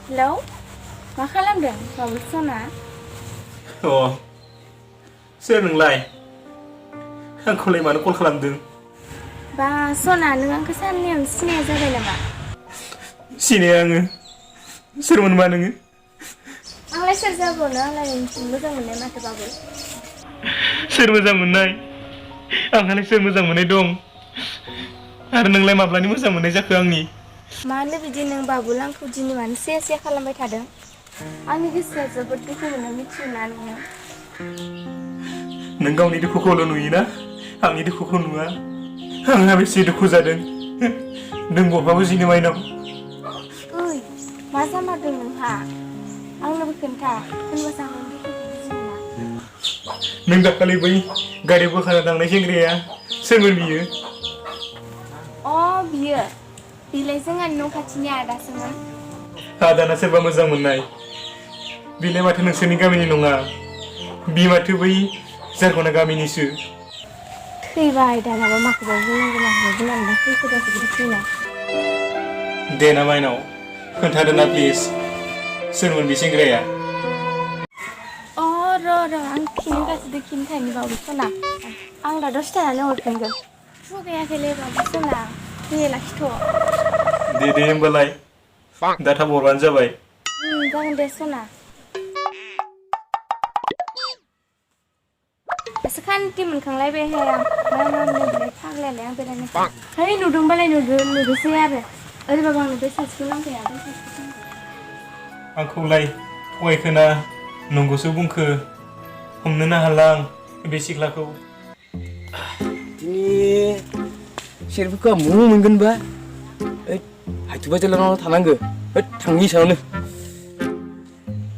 Hello मा खालामदों बाबु सना? सोर नोंलाय? आंखौलाय मानो कल खालामदों? बा सना नों आंखौ साननैयावनो सिनाया जाबाय नामा? सिनाया आङो। सोरमोनबा नोङो? आंलाय सोर जाबावनो आंलाय नोंखौ मोजां मोननाय माथो बाबु। सोर मोजां मोननाय? आंहालाय सोर मोजां मोननाय दं? आरो नोंलाय माब्लानि मोजां मोननाय जाखो आंनि? मानो बिदि नों बाबुल आंखौ दिनै मानो से से खालामबाय थादों? आंनि गोसोआ जोबोद दुखु मोनो मिथियोना नोङो? नों गावनि दुखुखौल' नुयोना? आंनि दुखुखौ नुवा। आंहा बेसे दुखु जादों। नों बबेबा बुजिनो माइनाव। ओइ मा जामारदों नोंहा? आंनोबो खोन्था होनबासो आं नोंनि दुखुखौ बुजिगोन ना। नों दाखालि बै गारि बोखाना लांनाय सेंग्राया सोरमोन बियो? बियो बिलाय जोंहानि न' खाथिनि आदासोमोन। आदाना सोरबा मोजां मोननाय? बिलाय माथो नोंसोरनि गामिनि नङा। बि माथो बै जारगना गामिनिसो। थैबाय दानाबा माखौबा बुंनांगौ खैफोदासो बिदि फैनाय। दे ना माइनाव खोन्थादोना प्लिज सोरमोन बि सेंग्राया? र' आं खिन्थानि बाबु सना। आं दा दसे थानानै हरफिनगोन। थुगायाखैलै बाबु सना दे लाखिथ'। दे होमबालाय दा थाब हरबानो जाबाय। जागोन दे सना। दासो खान्थि मोनखांलायबायहाय आं मा बिलाय फाग्लायालाय आं बेरायनो है नुदोंबालाय नुदोसै आरो ओरैबाबो आंनो बे सासेखौ नांखाया बे सासेखौ नांखाया। आंखौलाय थगायखोना नंगौसो बुंखो हमनोनो हाला आं बे सिख्लाखौ। दिनै सेरफोरखौ मु मोनगोनबा? हायथुबा जेलानाव थानांगो। थांनि सायावनो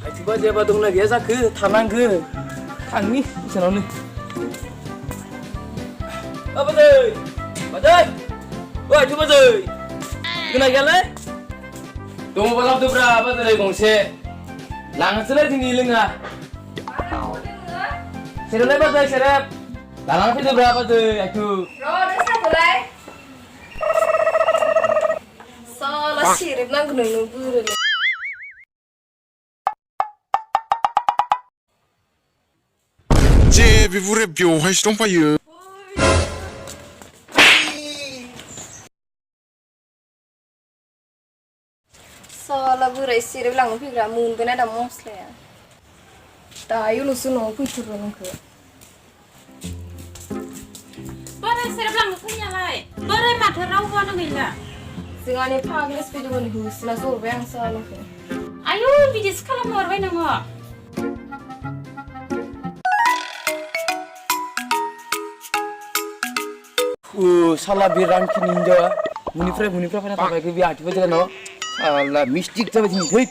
हायथुबा जेबा दंना गैया जाखो थानांगो। थांनि सानावनो। बाजै हायथु बाजै खोना गैयालै? दङबा लाबोदोब्रा बाजै गंसे लांनोसैलाय दिनै लोङा। सेरेबलाय बाजै सेरेब लानानै फैदोब्रा बाजै हायथु। साखौलाय साला सेरेब नांगौ नोंनो बोरोलै। जे बे बुराया बेवहायसो दंफायो। साला बोराय सेरेब लांनो फैग्रा मोनगोना दा मस्लाया। दायोल'सो न'आव फैथारबाय नोंखौ। बोरै सेरेब लांनो फैनायालाय? बोरै माथो रावबोआनो गैला? जोंहानि फाग्लिस फैदोंमोन होसोनासो हरबाय आं सालाखौ। आयु बिदिसो खालामनो हरबाय नोङो? साला बे रांखिनि हिनजावा मुनिफ्राय फैना थाबाय बे हायथुबा जेलानाव साला मिस्टिक जाबाय दिनै थै।